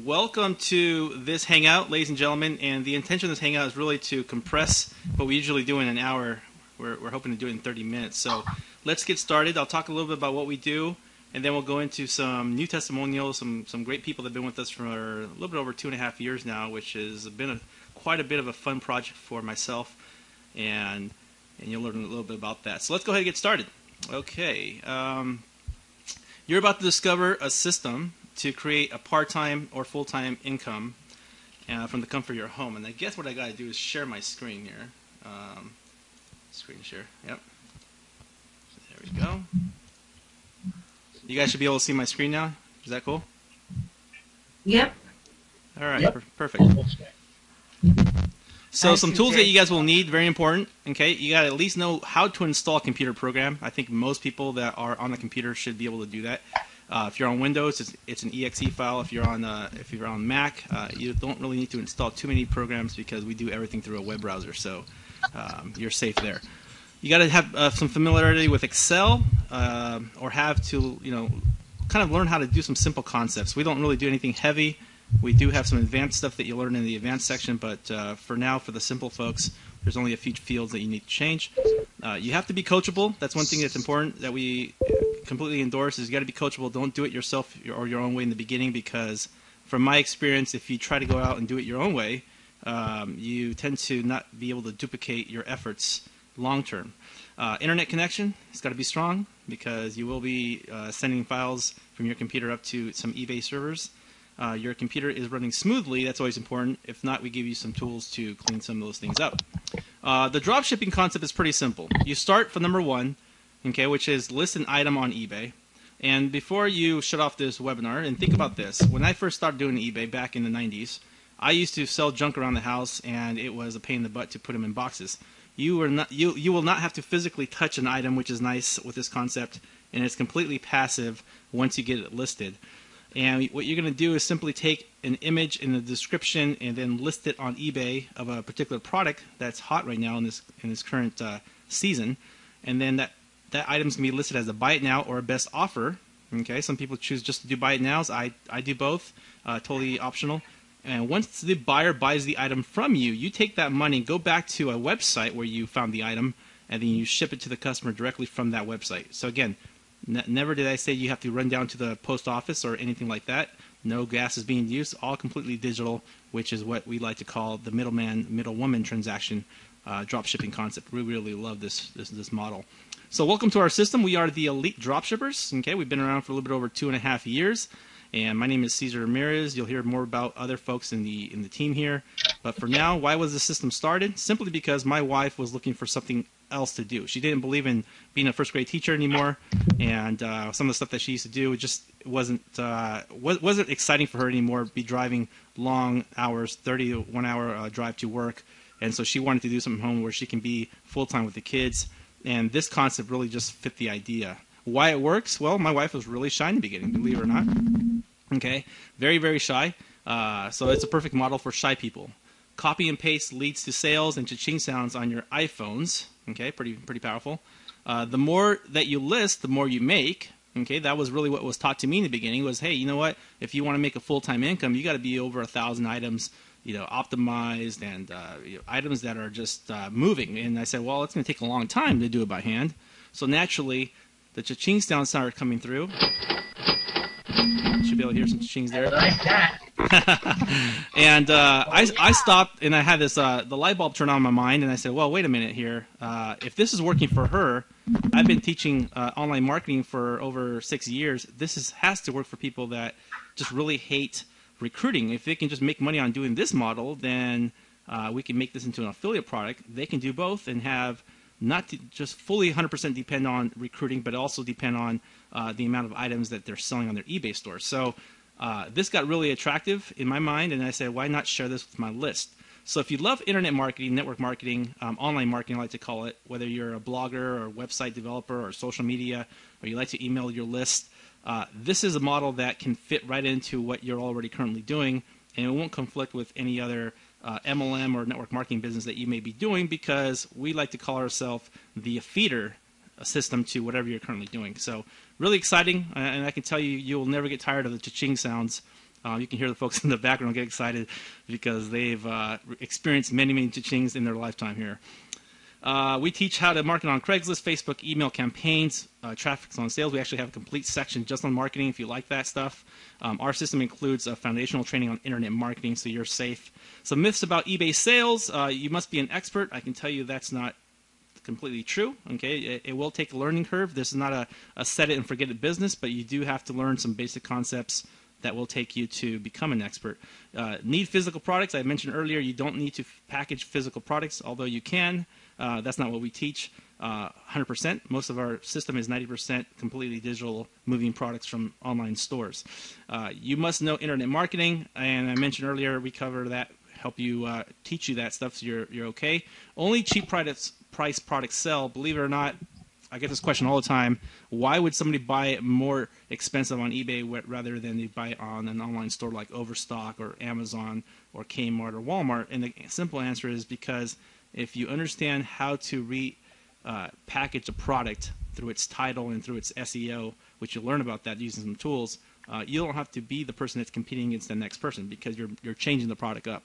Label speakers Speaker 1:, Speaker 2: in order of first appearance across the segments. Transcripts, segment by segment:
Speaker 1: Welcome to this Hangout, ladies and gentlemen, and the intention of this Hangout is really to compress what we usually do in an hour. We're hoping to do it in 30 minutes. So let's get started. I'll talk a little bit about what we do, and then we'll go into some new testimonials, some great people that have been with us for a little bit over 2.5 years now, which has been quite a bit of a fun project for myself, and you'll learn a little bit about that. So let's go ahead and get started. Okay. You're about to discover a system to create a part-time or full-time income from the comfort of your home. And I guess what I got to do is share my screen here. Screen share. Yep. So there we go. You guys should be able to see my screen now. Is that cool?
Speaker 2: Yep.
Speaker 1: All right.
Speaker 3: Yep.
Speaker 1: Perfect. So some tools that you guys will need, very important. Okay, you got to at least know how to install a computer program. I think most people that are on the computer should be able to do that. If you're on Windows, it's an exe file. If you're on Mac, you don't really need to install too many programs because we do everything through a web browser, so you're safe there. You got to have some familiarity with Excel, or have to kind of learn how to do some simple concepts. We don't really do anything heavy. We do have some advanced stuff that you learn in the advanced section, but for now, for the simple folks, there's only a few fields that you need to change. You have to be coachable. That's one thing that's important that we completely endorse is you got to be coachable. Don't do it yourself or your own way in the beginning, because from my experience, if you try to go out and do it your own way, you tend to not be able to duplicate your efforts long term. Internet connection has got to be strong, because you will be sending files from your computer up to some eBay servers. Your computer is running smoothly. That's always important. If not, we give you some tools to clean some of those things up. The drop shipping concept is pretty simple. You start from number one, okay, which is list an item on eBay. And before you shut off this webinar, and think about this, when I first started doing eBay back in the 90s, I used to sell junk around the house, and it was a pain in the butt to put them in boxes. You will not have to physically touch an item, which is nice with this concept, and it's completely passive once you get it listed. And what you're going to do is simply take an image in the description and then list it on eBay of a particular product that's hot right now in this current season, and then that item is going to be listed as a buy it now or a best offer. Okay, some people choose just to do buy it nows. I do both, totally optional. And once the buyer buys the item from you, you take that money and go back to a website where you found the item, and then you ship it to the customer directly from that website. So again, never did I say you have to run down to the post office or anything like that. No gas is being used, all completely digital, which is what we like to call the middleman, middlewoman transaction drop shipping concept. We really love this model. So welcome to our system. We are the elite dropshippers. Okay, we've been around for a little bit over 2.5 years, and my name is Cesar Ramirez. You'll hear more about other folks in the team here. But for now, why was the system started? Simply because my wife was looking for something else to do. She didn't believe in being a first grade teacher anymore, and some of the stuff that she used to do just wasn't exciting for her anymore. Be driving long hours, 30 to 1 hour drive to work, and so she wanted to do something at home where she can be full time with the kids. And this concept really just fit the idea. Why it works? Well, my wife was really shy in the beginning, believe it or not. Okay, very, very shy. So it's a perfect model for shy people. Copy and paste leads to sales and cha-ching sounds on your iPhones. Okay, pretty powerful. The more that you list, the more you make. Okay, that was really what was taught to me in the beginning. Was, hey, you know what? If you want to make a full-time income, you got to be over 1,000 items, optimized, and items that are just moving. And I said, well, it's going to take a long time to do it by hand. So naturally, the cha-ching sounds started coming through. Should be able to hear some cha-chings there.
Speaker 3: I like that.
Speaker 1: And I stopped, and I had this the light bulb turn on in my mind, and I said, well, wait a minute here. If this is working for her, I've been teaching online marketing for over 6 years. This has to work for people that just really hate recruiting. If they can just make money on doing this model, then we can make this into an affiliate product. They can do both and have not to just fully 100% depend on recruiting, but also depend on the amount of items that they're selling on their eBay store. So this got really attractive in my mind, and I said, why not share this with my list? So if you love internet marketing, network marketing, online marketing, I like to call it, whether you're a blogger or website developer or social media, or you like to email your list, this is a model that can fit right into what you're already currently doing, and it won't conflict with any other MLM or network marketing business that you may be doing, because we like to call ourselves the feeder system to whatever you're currently doing. So really exciting, and I can tell you, you'll never get tired of the cha-ching sounds You can hear the folks in the background get excited because they've experienced many, many things in their lifetime here. We teach how to market on Craigslist, Facebook, email campaigns, traffic on sales. We actually have a complete section just on marketing if you like that stuff. Our system includes foundational training on internet marketing, so you're safe. Some myths about eBay sales. You must be an expert. I can tell you that's not completely true. Okay, it will take a learning curve. This is not a set it and forget it business, but you do have to learn some basic concepts that will take you to become an expert. Need physical products. I mentioned earlier you don't need to package physical products, although you can. That's not what we teach 100%. Most of our system is 90% completely digital, moving products from online stores. You must know internet marketing, and I mentioned earlier we cover that, help you teach you that stuff so you're okay. Only cheap price products sell. Believe it or not, I get this question all the time. Why would somebody buy it more expensive on eBay rather than they buy it on an online store like Overstock or Amazon or Kmart or Walmart? And the simple answer is because if you understand how to package a product through its title and through its SEO, which you'll learn about that using some tools, you don't have to be the person that's competing against the next person because you're changing the product up.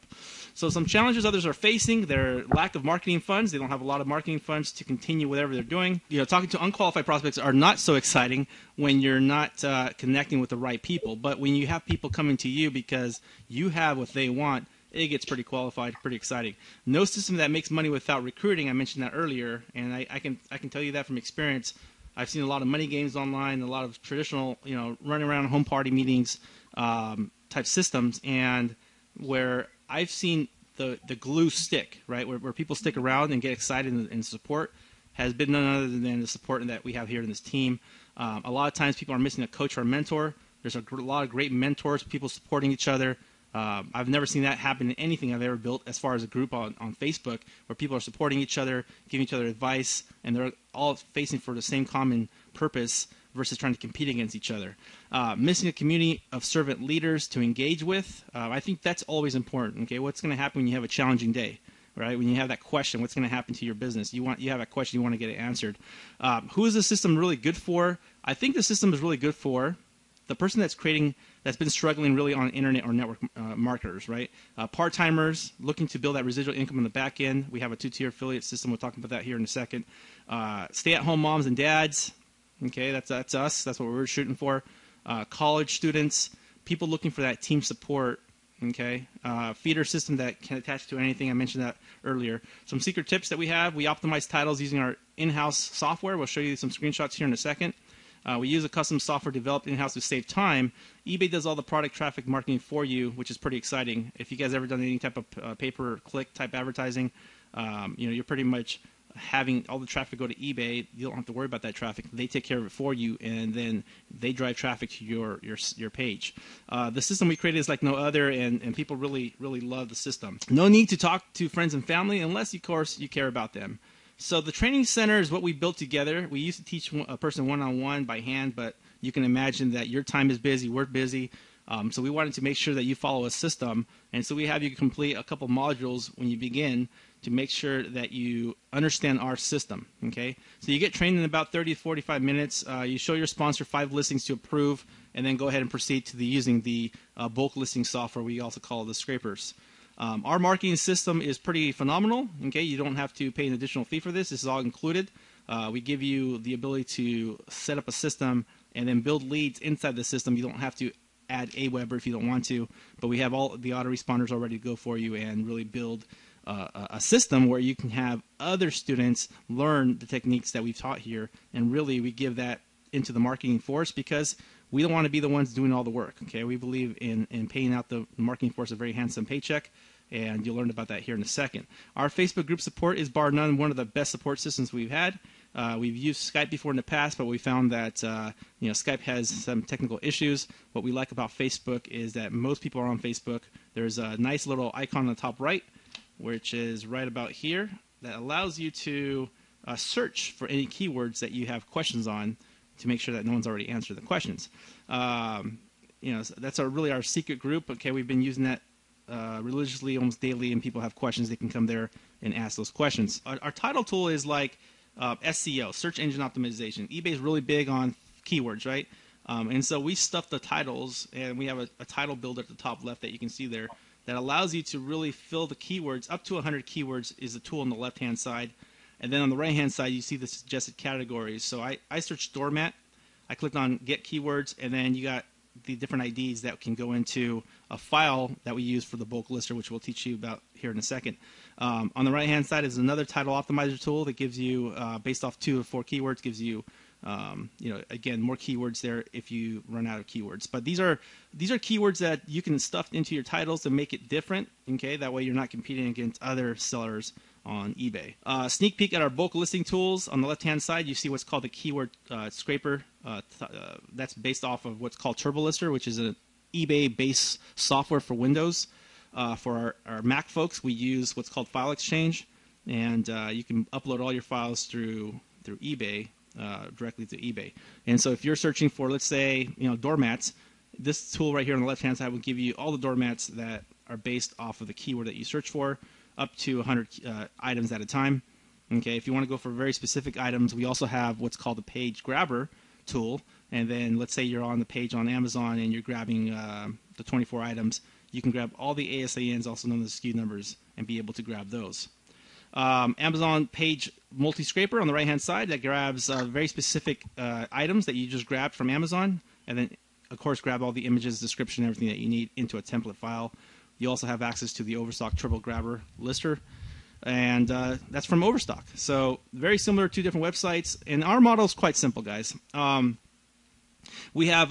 Speaker 1: So some challenges others are facing: their lack of marketing funds. They don't have a lot of marketing funds to continue whatever they're doing. Talking to unqualified prospects are not so exciting when you're not connecting with the right people. But when you have people coming to you because you have what they want, it gets pretty qualified, pretty exciting. No system that makes money without recruiting. I mentioned that earlier, and I can tell you that from experience. I've seen a lot of money games online, a lot of traditional, running around home party meetings type systems, and where I've seen the glue stick, right, where people stick around and get excited and support, has been none other than the support that we have here in this team. A lot of times people are missing a coach or a mentor. There's a lot of great mentors, people supporting each other. I've never seen that happen in anything I've ever built as far as a group on Facebook, where people are supporting each other, giving each other advice, and they're all facing for the same common purpose versus trying to compete against each other. Missing a community of servant leaders to engage with, I think that's always important. Okay, what's going to happen when you have a challenging day? Right? When you have that question, what's going to happen to your business? You have that question, you want to get it answered. Who is the system really good for? I think the system is really good for the person that's been struggling really on internet or network marketers, right? Part-timers looking to build that residual income on the back end. We have a 2-tier affiliate system. We'll talk about that here in a second. Stay-at-home moms and dads. Okay, that's us. That's what we're shooting for. College students, people looking for that team support. Okay, feeder system that can attach to anything. I mentioned that earlier. Some secret tips that we have: we optimize titles using our in-house software. We'll show you some screenshots here in a second. We use a custom software developed in-house to save time. eBay does all the product traffic marketing for you, which is pretty exciting. If you guys ever done any type of pay-per-click type advertising, you're pretty much having all the traffic go to eBay. You don't have to worry about that traffic. They take care of it for you, and then they drive traffic to your page. The system we created is like no other, and people really, really love the system. No need to talk to friends and family unless, of course, you care about them. So the training center is what we built together. We used to teach a person one-on-one by hand, but you can imagine that your time is busy, we're busy. So we wanted to make sure that you follow a system. And so we have you complete a couple modules when you begin to make sure that you understand our system. Okay? So you get trained in about 30 to 45 minutes. You show your sponsor 5 listings to approve, and then go ahead and proceed to using the bulk listing software we also call the scrapers. Our marketing system is pretty phenomenal. Okay, you don't have to pay an additional fee for this. This is all included. We give you the ability to set up a system and then build leads inside the system. You don't have to add Aweber if you don't want to, but we have all the autoresponders all ready to go for you and really build a system where you can have other students learn the techniques that we've taught here, and really we give that into the marketing force because we don't want to be the ones doing all the work. Okay, we believe in paying out the marketing force a very handsome paycheck, and you'll learn about that here in a second. Our Facebook group support is bar none one of the best support systems we've had. We've used Skype before in the past, but we found that Skype has some technical issues. What we like about Facebook is that most people are on Facebook. There's a nice little icon on the top right, which is right about here, that allows you to search for any keywords that you have questions on to make sure that no one's already answered the questions. That's really our secret group. Okay, we've been using that religiously almost daily, and people have questions. They can come there and ask those questions. Our title tool is like SEO, search engine optimization. eBay is really big on keywords, right? And so we stuff the titles, and we have a title builder at the top left that you can see there that allows you to really fill the keywords. Up to 100 keywords is the tool on the left-hand side. And then on the right-hand side, you see the suggested categories. So I searched doormat. I clicked on Get Keywords, and then you got the different IDs that can go into a file that we use for the bulk lister, which we'll teach you about here in a second. On the right-hand side is another title optimizer tool that gives you, based off 2 or 4 keywords, gives you, again, more keywords there if you run out of keywords. But these are keywords that you can stuff into your titles to make it different. Okay, that way you're not competing against other sellers on eBay. Sneak peek at our bulk listing tools. On the left-hand side, you see what's called the keyword scraper. That's based off of what's called TurboLister, which is an eBay-based software for Windows. For our Mac folks, we use what's called File Exchange, and you can upload all your files through eBay, directly to eBay. And so if you're searching for, let's say, doormats, this tool right here on the left-hand side will give you all the doormats that are based off of the keyword that you search for, up to 100 items at a time. Okay, if you want to go for very specific items, we also have what's called the page grabber tool. And then let's say you're on the page on Amazon and you're grabbing the 24 items, you can grab all the ASINs, also known as SKU numbers, and be able to grab those. Amazon page multi-scraper on the right-hand side that grabs very specific items that you just grabbed from Amazon, and then, of course, grab all the images, description, everything that you need into a template file. You also have access to the Overstock Turbo Grabber lister, and that's from Overstock. So very similar to different websites, and our model is quite simple, guys. We have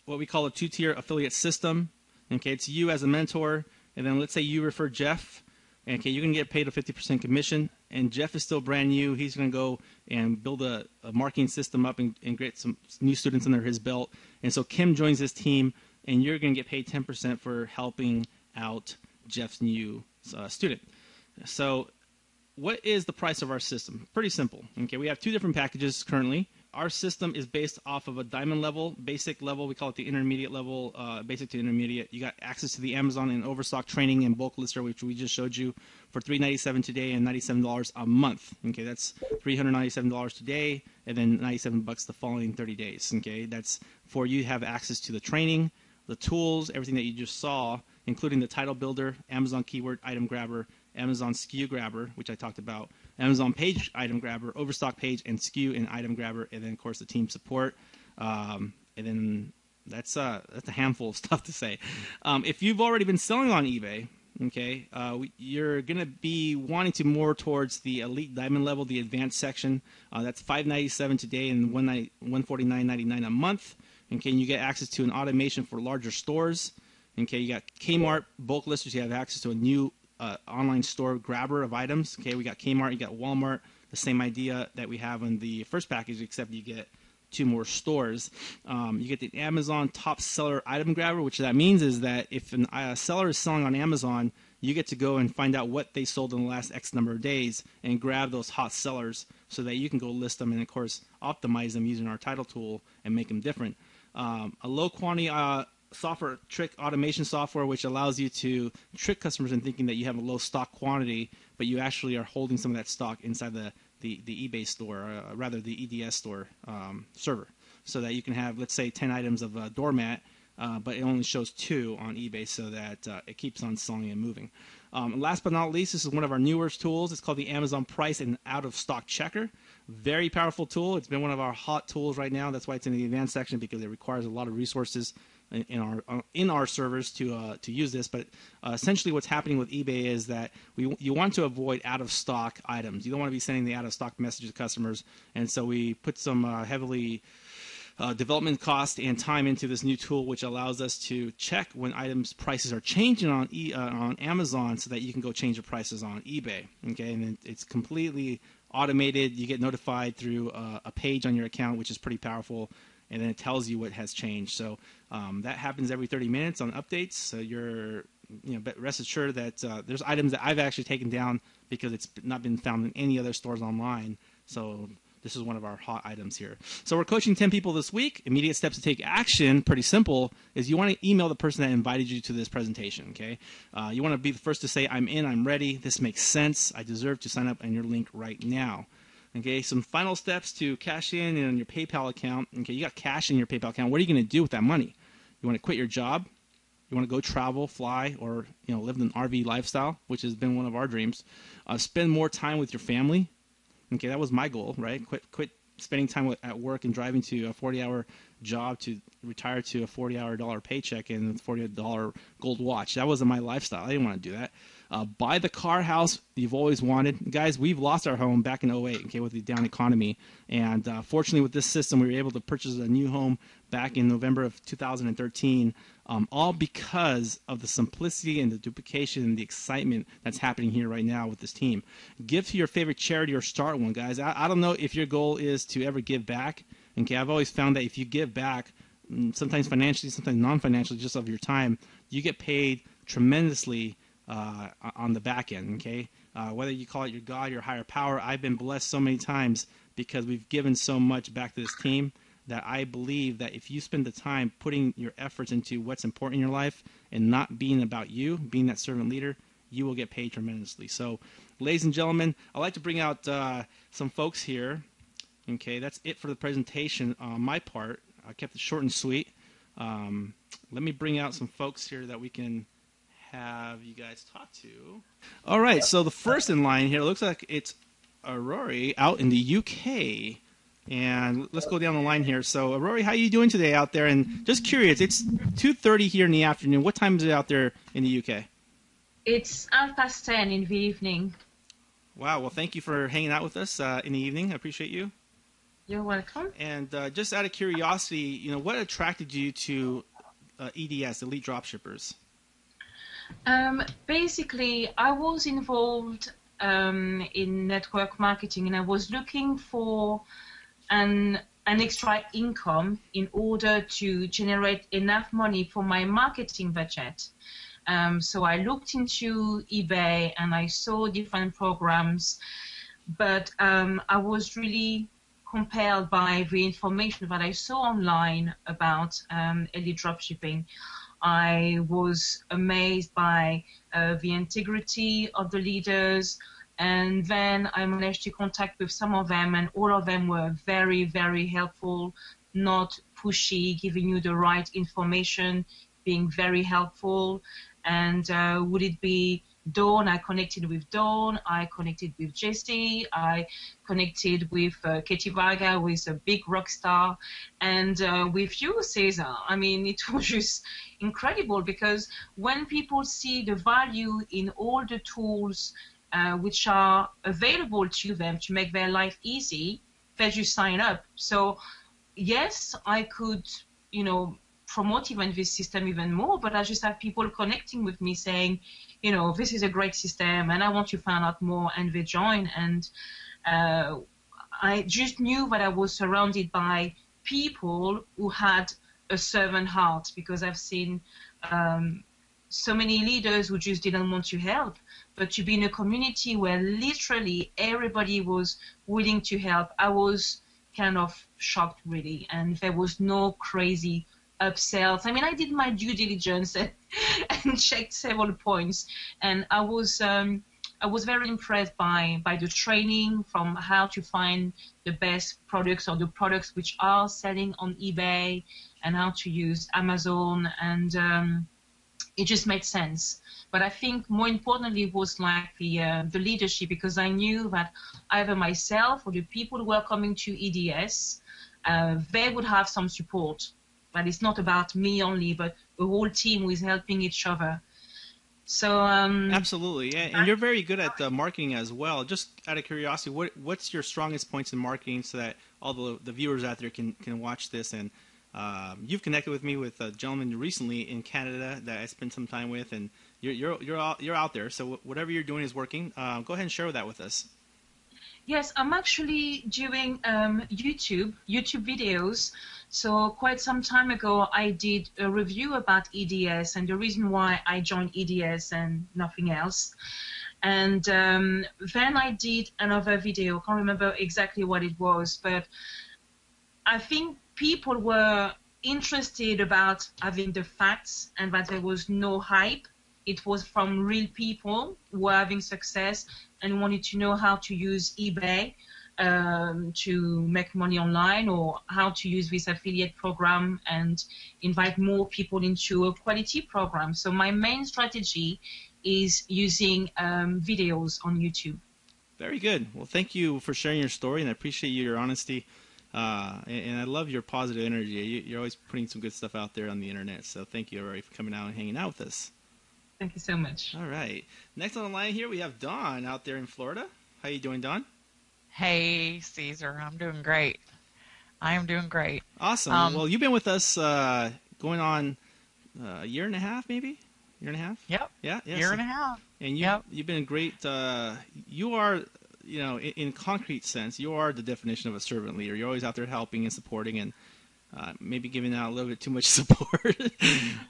Speaker 1: what we call a 2-tier affiliate system. Okay, it's you as a mentor, and then let's say you refer Jeff. Okay, you're going to get paid a 50% commission, and Jeff is still brand new. He's going to go and build a marketing system up and get some new students under his belt. And so Kim joins this team, and you're going to get paid 10% for helping out Jeff's new student. So what is the price of our system? Pretty simple. Okay, we have 2 different packages currently. Our system is based off of a diamond level, basic level. We call it the intermediate level, basic to intermediate. You got access to the Amazon and Overstock training and bulk lister, which we just showed you, for $397 today and $97 a month. Okay, that's $397 today, and then $97 the following 30 days. Okay, that's for you to have access to the training, the tools, everything that you just saw, including the title builder, Amazon keyword item grabber, Amazon SKU grabber, which I talked about, Amazon page item grabber, Overstock page and SKU and item grabber, and then of course the team support. And then that's a handful of stuff to say. If you've already been selling on eBay, okay, you're going to be wanting to more towards the elite diamond level, the advanced section. That's $597 today and $149.99 a month. Okay, and you get access to an automation for larger stores. Okay, you got Kmart bulk listers. You have access to a new online store grabber of items. Okay, we got Kmart, you got Walmart. The same idea that we have in the first package, except you get 2 more stores. You get the Amazon top seller item grabber, which that means is that if a seller is selling on Amazon, you get to go and find out what they sold in the last X number of days and grab those hot sellers so that you can go list them and, of course, optimize them using our title tool and make them different. A low quantity software trick automation software, which allows you to trick customers in thinking that you have a low stock quantity, but you actually are holding some of that stock inside the eBay store, or rather the EDS store server, so that you can have, let's say, 10 items of a doormat, but it only shows 2 on eBay, so that it keeps on selling and moving. Last but not least, this is one of our newer tools. It's called the Amazon Price and Out of Stock Checker. Very powerful tool. It's been one of our hot tools right now. That's why it's in the advanced section, because it requires a lot of resources in our servers to use this. But essentially what's happening with eBay is that you want to avoid out of stock items. You don't want to be sending the out of stock message to customers, and so we put some heavily development cost and time into this new tool, which allows us to check when items prices are changing on Amazon, so that you can go change the prices on eBay. Okay, and it's completely automated. You get notified through a page on your account, which is pretty powerful, and then it tells you what has changed. So that happens every 30 minutes on updates. So you're rest assured that there's items that I've actually taken down because it's not been found in any other stores online. So this is one of our hot items here. So we're coaching 10 people this week. Immediate steps to take action, pretty simple, is you want to email the person that invited you to this presentation, okay? You want to be the first to say, I'm in, I'm ready, this makes sense, I deserve to sign up on your link right now. Okay, some final steps to cash in on your PayPal account. Okay, you got cash in your PayPal account. What are you going to do with that money? You want to quit your job? You want to go travel, fly, or live an RV lifestyle, which has been one of our dreams. Spend more time with your family. Okay, that was my goal, right? Quit spending time at work and driving to a 40-hour job to retire to a $40 paycheck and a $40 gold watch. That wasn't my lifestyle. I didn't want to do that. Buy the car house you've always wanted. Guys, we've lost our home back in '08, okay, with the down economy. And fortunately, with this system, we were able to purchase a new home back in November of 2013, all because of the simplicity and the duplication and the excitement that's happening here right now with this team. Give to your favorite charity or start one, guys. I don't know if your goal is to ever give back. Okay, I've always found that if you give back, sometimes financially, sometimes non-financially, just of your time, you get paid tremendously on the back end, okay? Whether you call it your God, your higher power, I've been blessed so many times because we've given so much back to this team that I believe that if you spend the time putting your efforts into what's important in your life and not being about you, being that servant leader, you will get paid tremendously. So, ladies and gentlemen, I'd like to bring out some folks here. Okay, that's it for the presentation on my part. I kept it short and sweet. Let me bring out some folks here that we can have you guys talk to. All right, so the first in line here looks like it's Aurori out in the UK. And let's go down the line here. So, Aurori, how are you doing today out there? And just curious, it's 2:30 here in the afternoon. What time is it out there in the UK?
Speaker 2: It's 10:30 in the evening.
Speaker 1: Wow, well, thank you for hanging out with us in the evening. I appreciate you.
Speaker 2: You're welcome.
Speaker 1: And just out of curiosity, what attracted you to EDS, Elite Dropshippers?
Speaker 2: Basically, I was involved in network marketing, and I was looking for an extra income in order to generate enough money for my marketing budget. So I looked into eBay and I saw different programs, but I was really compelled by the information that I saw online about elite dropshipping. I was amazed by the integrity of the leaders, and then I managed to contact with some of them, and all of them were very, very helpful, not pushy, giving you the right information, being very helpful. And would it be Dawn? I connected with Dawn. I connected with Jessie. I connected with Katie Varga, who is a big rock star. And with you, Cesar. I mean, it was just incredible, because when people see the value in all the tools which are available to them to make their life easy, they just sign up. So, yes, I could, promote even this system even more, but I just have people connecting with me saying, this is a great system and I want to find out more, and they join. And I just knew that I was surrounded by people who had a servant heart, because I've seen so many leaders who just didn't want to help. But to be in a community where literally everybody was willing to help, I was kind of shocked, really. And there was no crazy upsells. I mean, I did my due diligence and checked several points, and I was very impressed by the training, from how to find the best products or the products which are selling on eBay, and how to use Amazon, and it just made sense. But I think more importantly was like the leadership, because I knew that either myself or the people who were coming to EDS, they would have some support. But it's not about me only, but the whole team who is helping each other. So
Speaker 1: absolutely, yeah. And you're very good at marketing as well. Just out of curiosity, what's your strongest points in marketing, so that all the viewers out there can watch this? And you've connected with me with a gentleman recently in Canada that I spent some time with, and you're out there. So whatever you're doing is working. Go ahead and share that with us.
Speaker 2: Yes, I'm actually doing YouTube videos. So quite some time ago, I did a review about EDS and the reason why I joined EDS and nothing else. And then I did another video. I can't remember exactly what it was, but I think people were interested about having the facts and that there was no hype. It was from real people who were having success and wanted to know how to use eBay. to make money online, or how to use this affiliate program and invite more people into a quality program. So my main strategy is using videos on YouTube.
Speaker 1: Very good. Well, thank you for sharing your story, and I appreciate your honesty. And I love your positive energy. You're always putting some good stuff out there on the internet. So thank you, everybody, for coming out and hanging out with us.
Speaker 2: Thank you so much.
Speaker 1: All right. Next on the line here, we have Dawn out there in Florida. How you doing, Dawn?
Speaker 3: Hey, Caesar. I'm doing great. I am doing great.
Speaker 1: Awesome. Well, you've been with us going on a year and a half, maybe? Year and a half?
Speaker 3: Yep.
Speaker 1: Yeah.
Speaker 3: Year and a half.
Speaker 1: And you've been great. You are, in concrete sense, you are the definition of a servant leader. You're always out there helping and supporting and maybe giving out a little bit too much support.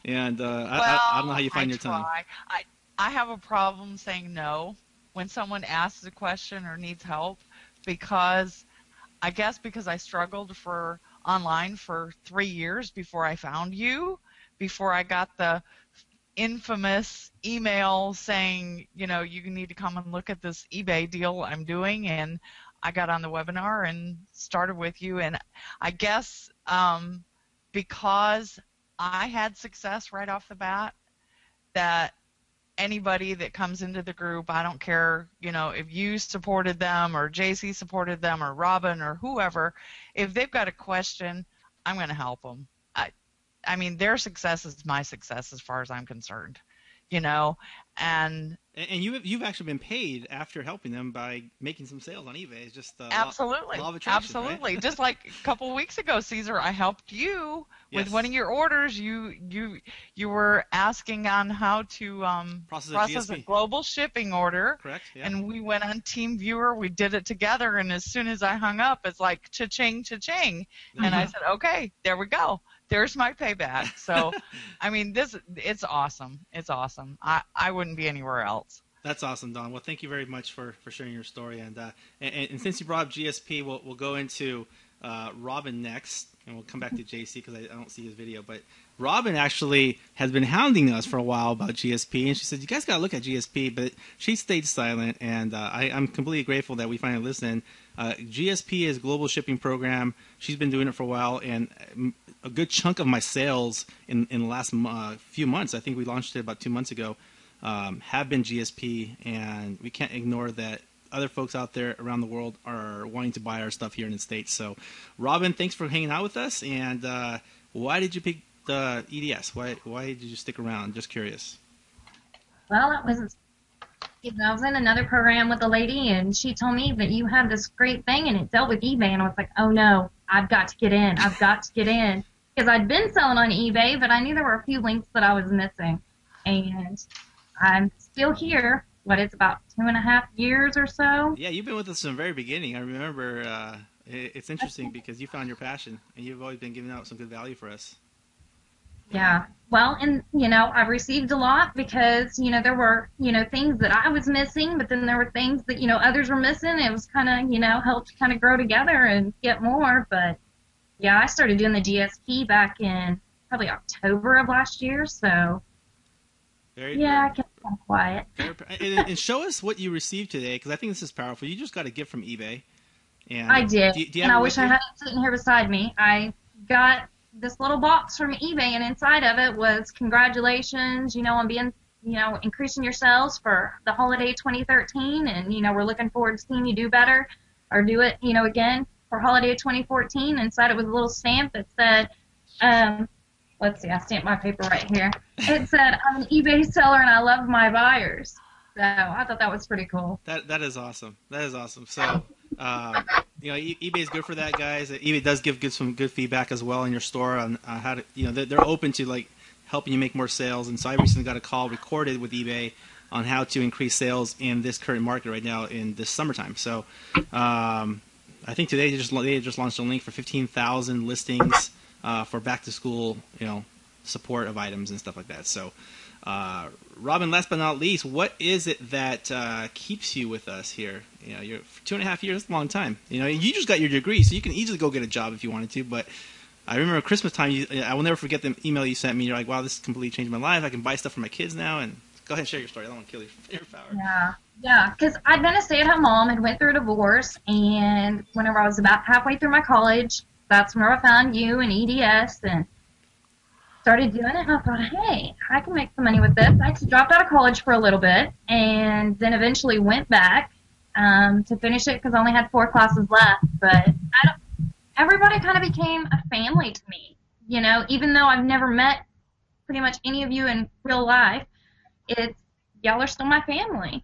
Speaker 1: And I don't know how you find your time.
Speaker 3: I have a problem saying no when someone asks a question or needs help, because I struggled online for 3 years before I found you, before I got the infamous email saying, you need to come and look at this eBay deal I'm doing, and I got on the webinar and started with you. And I guess because I had success right off the bat, that anybody that comes into the group, I don't care, if you supported them or JC supported them or Robin or whoever, if they've got a question, I'm going to help them. I mean, their success is my success as far as I'm concerned, and
Speaker 1: you've actually been paid after helping them by making some sales on eBay. It's just
Speaker 3: absolutely,
Speaker 1: law of attraction,
Speaker 3: absolutely.
Speaker 1: Right?
Speaker 3: Just like a couple of weeks ago, Caesar, I helped you with one of your orders. You were asking on how to process a global shipping order.
Speaker 1: Correct. Yeah.
Speaker 3: And we went on TeamViewer. We did it together. And as soon as I hung up, it's like cha-ching, cha-ching. And I said, okay, there we go. There's my payback. So, I mean, it's awesome. It's awesome. I wouldn't be anywhere else.
Speaker 1: That's awesome, Don. Well, thank you very much for sharing your story. And since you brought up GSP, we'll go into Robin next, and we'll come back to JC because I don't see his video. But Robin actually has been hounding us for a while about GSP, and she said, you guys got to look at GSP, but she stayed silent, and I'm completely grateful that we finally listened. GSP is Global Shipping Program. She's been doing it for a while, and a good chunk of my sales in the last few months, I think we launched it about 2 months ago, have been GSP, and we can't ignore that other folks out there around the world are wanting to buy our stuff here in the States. So, Robin, thanks for hanging out with us, and why did you pick the EDS? Why did you stick around? Just curious.
Speaker 4: Well, I was in another program with a lady, and she told me that you had this great thing, and it dealt with eBay, and I was like, oh no, I've got to get in. I've got to get in. Because I'd been selling on eBay, but I knew there were a few links that I was missing. And I'm still here. It's about 2.5 years or so.
Speaker 1: Yeah, you've been with us from the very beginning. I remember it's interesting because you found your passion, and you've always been giving out some good value for us.
Speaker 4: Yeah. Well, and, I've received a lot because, there were, things that I was missing, but then there were things that, others were missing. It was kind of, helped kind of grow together and get more. But, yeah, I started doing the GSP back in probably October of last year, so... I kept kind of quiet.
Speaker 1: And show us what you received today, because I think this is powerful. You just got a gift from eBay. And
Speaker 4: I did,
Speaker 1: do you
Speaker 4: and I wish I had it sitting here beside me. I got this little box from eBay, and inside of it was congratulations, on being, increasing your sales for the holiday 2013, and, we're looking forward to seeing you do better or do it, again for holiday 2014. Inside it was a little stamp that said, let's see, I stamped my paper right here. It said, I'm an eBay seller and I love my buyers. So I thought that was pretty cool.
Speaker 1: That is awesome. That is awesome. So, eBay is good for that, guys. eBay does give some good feedback as well in your store on how to, they're open to helping you make more sales. And so I recently got a call recorded with eBay on how to increase sales in this current market right now in this summertime. So, I think today they just launched a link for 15,000 listings for back to school, support of items and stuff like that. So, Robin, last but not least, what is it that keeps you with us here? You're for 2.5 years, that's a long time. You just got your degree, so you can easily go get a job if you wanted to. But I remember Christmas time, I will never forget the email you sent me. You're like, wow, this completely changed my life. I can buy stuff for my kids now, and Go ahead and share your story. I don't want to kill your power.
Speaker 4: Yeah, because I'd been a stay-at-home mom and went through a divorce, and whenever I was about halfway through my college, that's where I found you and EDS and started doing it, and I thought, hey, I can make some money with this. I actually dropped out of college for a little bit, and then eventually went back to finish it because I only had 4 classes left, but everybody kind of became a family to me, you know, even though I've never met pretty much any of you in real life, y'all are still my family.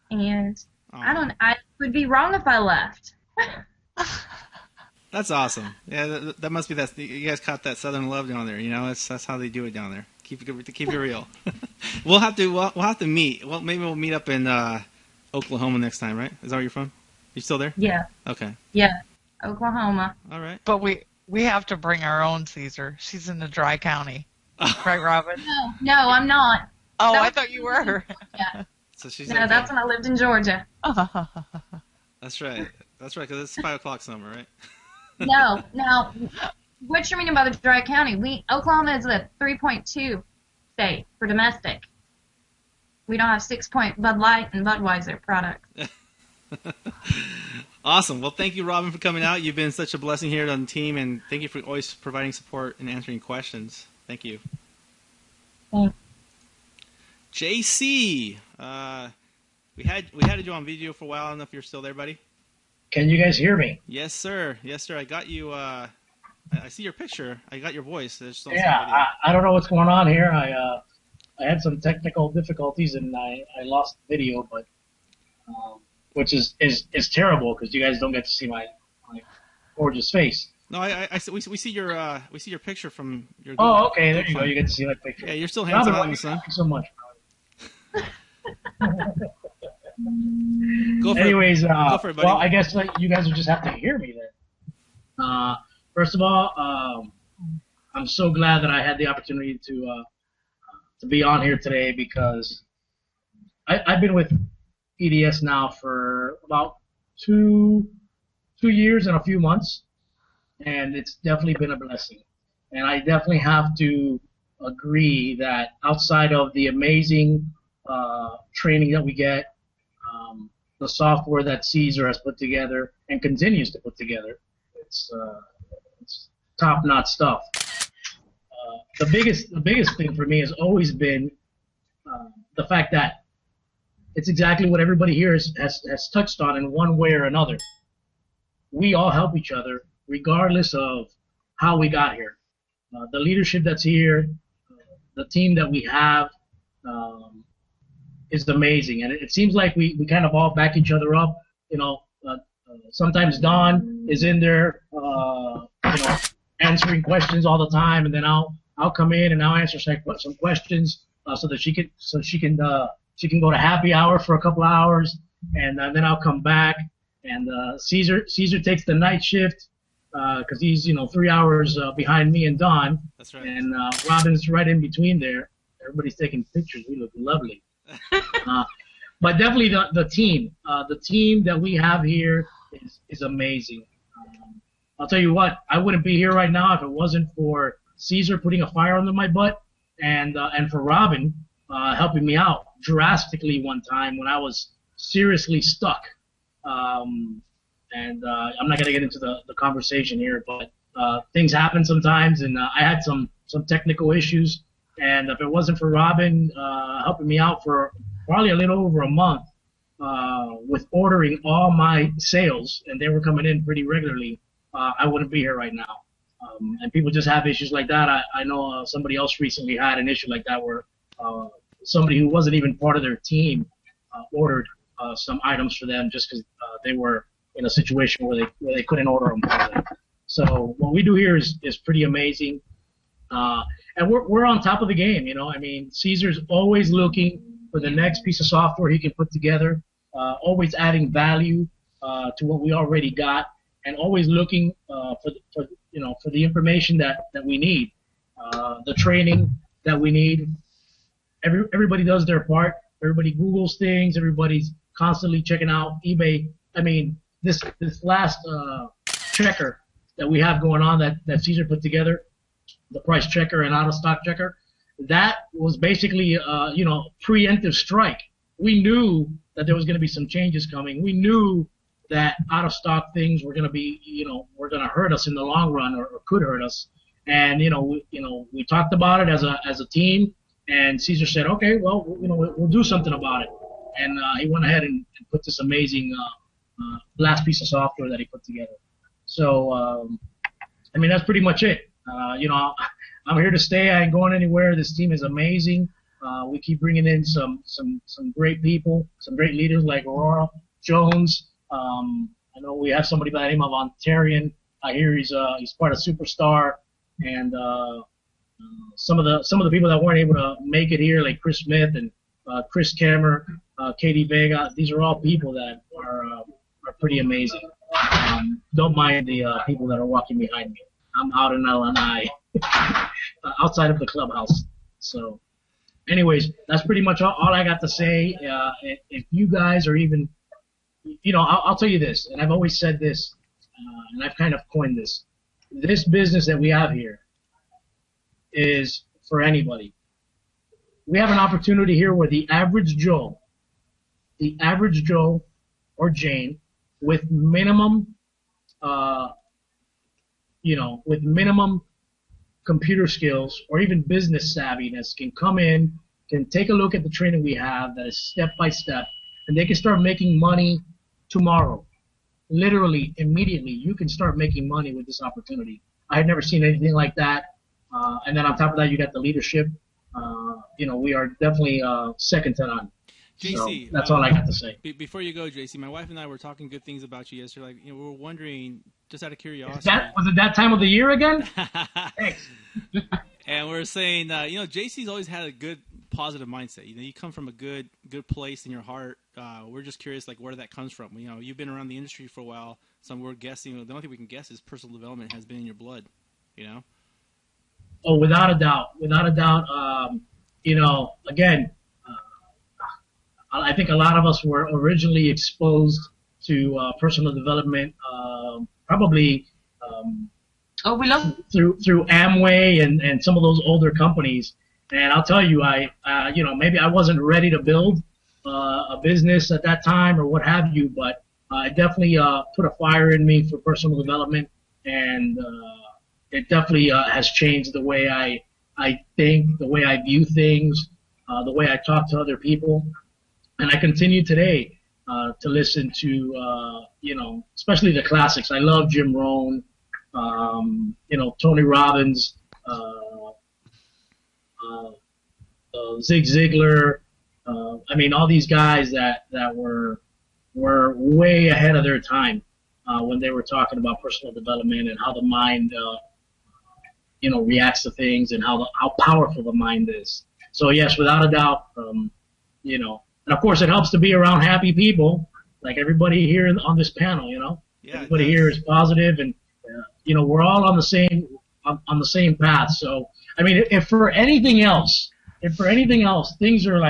Speaker 4: And I would be wrong if I left.
Speaker 1: That's awesome. Yeah, that must be that. You guys caught that Southern love down there. You know, that's how they do it down there. Keep it real. we'll have to meet. Well, maybe we'll meet up in Oklahoma next time, right? Is that where you're from? You still there?
Speaker 4: Yeah.
Speaker 1: Okay.
Speaker 4: Yeah, Oklahoma.
Speaker 1: All right.
Speaker 3: But we have to bring our own Caesar. She's in the dry county, right, Robin?
Speaker 4: No, I'm not.
Speaker 3: Oh, I thought you were.
Speaker 4: Yeah.
Speaker 1: So she's
Speaker 4: that's when I lived in Georgia.
Speaker 1: That's right. That's right, because it's 5 o'clock somewhere, right?
Speaker 4: No, what you mean by the dry county? Oklahoma is a 3.2 state for domestic. We don't have 6-point Bud Light and Budweiser products.
Speaker 1: Awesome. Well, thank you, Robin, for coming out. You've been such a blessing here on the team, and thank you for always providing support and answering questions. Thank you.
Speaker 4: Thanks.
Speaker 1: JC, we had you on video for a while. I don't know if you're still there, buddy.
Speaker 5: Can you guys hear me?
Speaker 1: Yes, sir. Yes, sir. I got you. I see your picture. I got your voice.
Speaker 5: I don't know what's going on here. I had some technical difficulties and I lost the video, but which is terrible because you guys don't get to see my gorgeous face.
Speaker 1: No, we see your picture from your.
Speaker 5: Oh, okay. There you go. You get to see my picture.
Speaker 1: Yeah, you're still handsome, Robin, son.
Speaker 5: Thank you so much.
Speaker 1: Anyways,
Speaker 5: go for it, buddy. Well, I guess you guys will just have to hear me then. First of all, I'm so glad that I had the opportunity to be on here today because I've been with EDS now for about two years and a few months, and it's definitely been a blessing. And I definitely have to agree that outside of the amazing training that we get, the software that Caesar has put together and continues to put together, it's top-notch stuff. The biggest thing for me has always been the fact that it's exactly what everybody here has touched on in one way or another. We all help each other regardless of how we got here. The leadership that's here, the team that we have, is amazing, and it seems like we kind of all back each other up. You know, sometimes Dawn is in there, answering questions all the time, and then I'll come in and I'll answer some questions so that she can go to happy hour for a couple of hours, and then I'll come back. And Caesar takes the night shift because he's 3 hours behind me and Dawn.
Speaker 1: That's right.
Speaker 5: And Robin's right in between there. Everybody's taking pictures. We look lovely. But definitely the team that we have here is amazing. I'll tell you what, I wouldn't be here right now if it wasn't for Caesar putting a fire under my butt and for Robin helping me out drastically one time when I was seriously stuck. I'm not going to get into the conversation here, but things happen sometimes, and I had some technical issues. And if it wasn't for Robin helping me out for probably a little over a month with ordering all my sales, and they were coming in pretty regularly, I wouldn't be here right now. And people just have issues like that. I know somebody else recently had an issue like that where somebody who wasn't even part of their team ordered some items for them just because they were in a situation where they couldn't order them for them. So what we do here is pretty amazing. And we're on top of the game, I mean, Caesar's always looking for the next piece of software he can put together, always adding value to what we already got, and always looking for the information that we need, the training that we need. Everybody does their part. Everybody Googles things. Everybody's constantly checking out eBay. I mean, this last checker that we have going on that Caesar put together, the price checker and out of stock checker, that was basically, preemptive strike. We knew that there was going to be some changes coming. We knew that out of stock things were going to be, were going to hurt us in the long run, or could hurt us. And we talked about it as a team. And Caesar said, okay, well, we'll do something about it. And he went ahead and put this amazing last piece of software that he put together. So, that's pretty much it. I'm here to stay. I ain't going anywhere. This team is amazing. We keep bringing in some great people, some great leaders like Aurora Jones. I know we have somebody by the name of Ontarian. I hear he's part of Superstar, and some of the people that weren't able to make it here, like Chris Smith and Chris Kammer, Katie Vega. These are all people that are pretty amazing. Don't mind the people that are walking behind me. I'm out in LNI, outside of the clubhouse. So, anyways, that's pretty much all I got to say. If you guys are even, I'll tell you this, and I've always said this, and I've kind of coined this. This business that we have here is for anybody. We have an opportunity here where the average Joe or Jane with minimum, with minimum computer skills or even business savviness can come in, can take a look at the training we have that is step by step, and they can start making money tomorrow. Literally, immediately, you can start making money with this opportunity. I had never seen anything like that. And then on top of that, you got the leadership. We are definitely second to none.
Speaker 1: JC,
Speaker 5: so that's all I got to say.
Speaker 1: Before you go, JC, my wife and I were talking good things about you yesterday. We were wondering, just out of curiosity.
Speaker 5: Was it that time of the year again? Thanks.
Speaker 1: And we're saying, JC's always had a good, positive mindset. You come from a good place in your heart. We're just curious, where that comes from. You've been around the industry for a while, so we're guessing. The only thing we can guess is personal development has been in your blood.
Speaker 5: Oh, without a doubt. Again, I think a lot of us were originally exposed to personal development, probably through Amway and some of those older companies. And I'll tell you, maybe I wasn't ready to build a business at that time or what have you, but it definitely put a fire in me for personal development, and it definitely has changed the way I think, the way I view things, the way I talk to other people. And I continue today to listen to, especially the classics. I love Jim Rohn, Tony Robbins, Zig Ziglar. All these guys that were way ahead of their time when they were talking about personal development and how the mind, reacts to things and how powerful the mind is. So yes, without a doubt, and of course it helps to be around happy people, like everybody here on this panel.
Speaker 1: Yeah,
Speaker 5: everybody here is positive, and we're all on the same path. So if for anything else, things are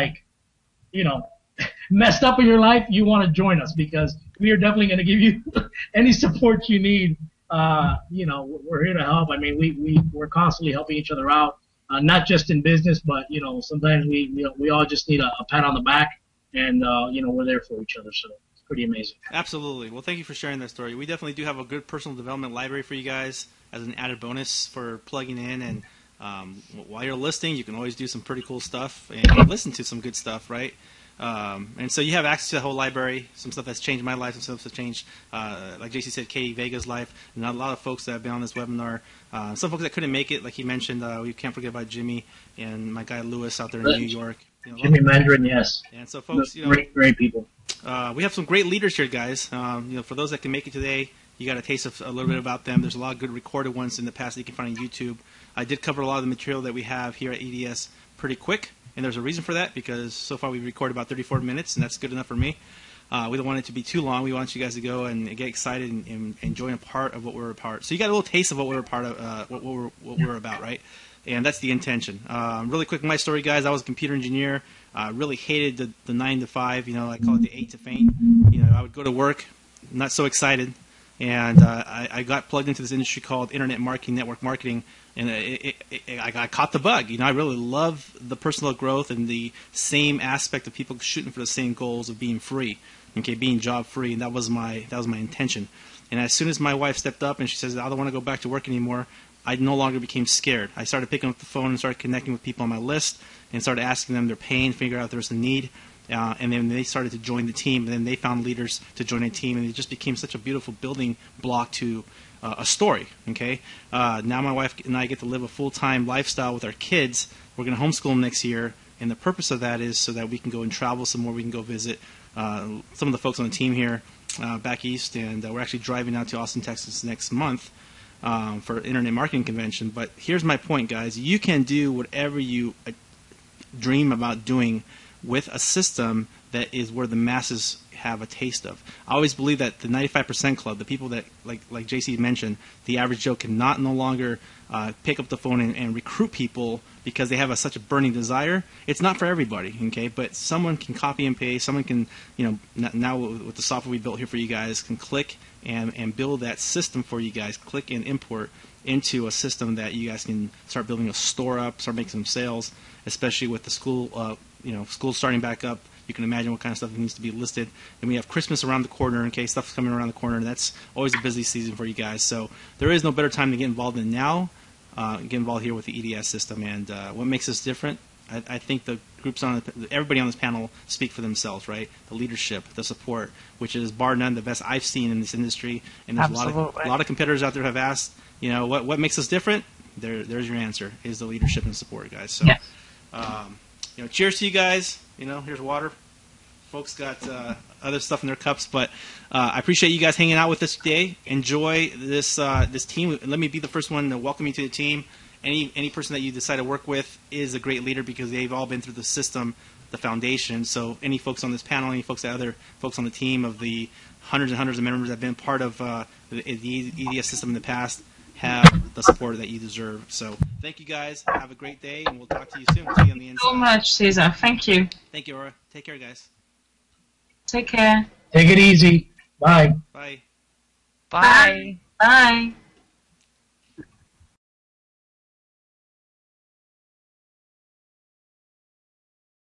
Speaker 5: messed up in your life, you want to join us, because we are definitely going to give you any support you need. We're here to help. We're constantly helping each other out, not just in business, but sometimes we all just need a pat on the back, and we're there for each other. So it's pretty amazing.
Speaker 1: Absolutely. Well, thank you for sharing that story. We definitely do have a good personal development library for you guys as an added bonus for plugging in, and while you're listening, you can always do some pretty cool stuff and listen to some good stuff, right? And so you have access to the whole library, some stuff that's changed my life, some stuff that's changed, like JC said, Katie Vega's life, and a lot of folks that have been on this webinar. Some folks that couldn't make it, like he mentioned, we can't forget about Jimmy and my guy Lewis out there in New York.
Speaker 5: Jimmy Mandrin, yes.
Speaker 1: And so folks,
Speaker 5: great people.
Speaker 1: We have some great leaders here, guys. For those that can make it today, you got a taste of a little bit about them. There's a lot of good recorded ones in the past that you can find on YouTube. I did cover a lot of the material that we have here at EDS pretty quick. And there's a reason for that, because so far we've recorded about 34 minutes, and that's good enough for me. We don't want it to be too long. We want you guys to go and get excited and join a part of what we're a part. So you got a little taste of what we're a part of, what we're about, right? And that's the intention. Really quick, my story, guys. I was a computer engineer. Really hated the 9 to 5. I call it the 8 to faint. I would go to work, not so excited. And I got plugged into this industry called internet marketing, network marketing, and I caught the bug. I really love the personal growth and the same aspect of people shooting for the same goals of being free, being job free, and that was my intention. And as soon as my wife stepped up and she says, I don't want to go back to work anymore, I no longer became scared. I started picking up the phone and started connecting with people on my list and started asking them their pain, figure out if there's a need. And then they started to join the team, and then they found leaders to join a team, and it just became such a beautiful building block to a story. Now my wife and I get to live a full-time lifestyle with our kids. We're going to homeschool them next year, and the purpose of that is so that we can go and travel some more. We can go visit some of the folks on the team here back east, and we're actually driving out to Austin, Texas next month for an internet marketing convention. But here's my point, guys. You can do whatever you dream about doing with a system that is where the masses have a taste of. I always believe that the 95% club, the people that, like JC mentioned, the average Joe cannot no longer pick up the phone and recruit people because they have such a burning desire. It's not for everybody, but someone can copy and paste. Someone can, now with the software we built here for you guys, can click and build that system for you guys, click and import into a system that you guys can start building a store up, start making some sales, especially with the school school's starting back up. You can imagine what kind of stuff needs to be listed. And we have Christmas around the corner, stuff's coming around the corner, and that's always a busy season for you guys. So there is no better time to get involved than now. Get involved here with the EDS system. And what makes us different, I think the groups everybody on this panel speak for themselves, right? The leadership, the support, which is bar none the best I've seen in this industry. And there's a lot of competitors out there have asked, what makes us different? There's your answer, is the leadership and support, guys. So, cheers to you guys. Here's water. Folks got other stuff in their cups, but I appreciate you guys hanging out with us today. Enjoy this team. Let me be the first one to welcome you to the team. Any person that you decide to work with is a great leader because they've all been through the system, the foundation. So any folks on this panel, any folks, other folks on the team of the hundreds and hundreds of members that have been part of the EDS system in the past have the support that you deserve. So thank you guys. Have a great day, and we'll talk to you soon. See you on the inside.
Speaker 2: So much, Cesar. Thank you.
Speaker 1: Thank you, Aura. Take care, guys.
Speaker 2: Take care.
Speaker 5: Take it easy. Bye.
Speaker 1: Bye.
Speaker 3: Bye.
Speaker 2: Bye.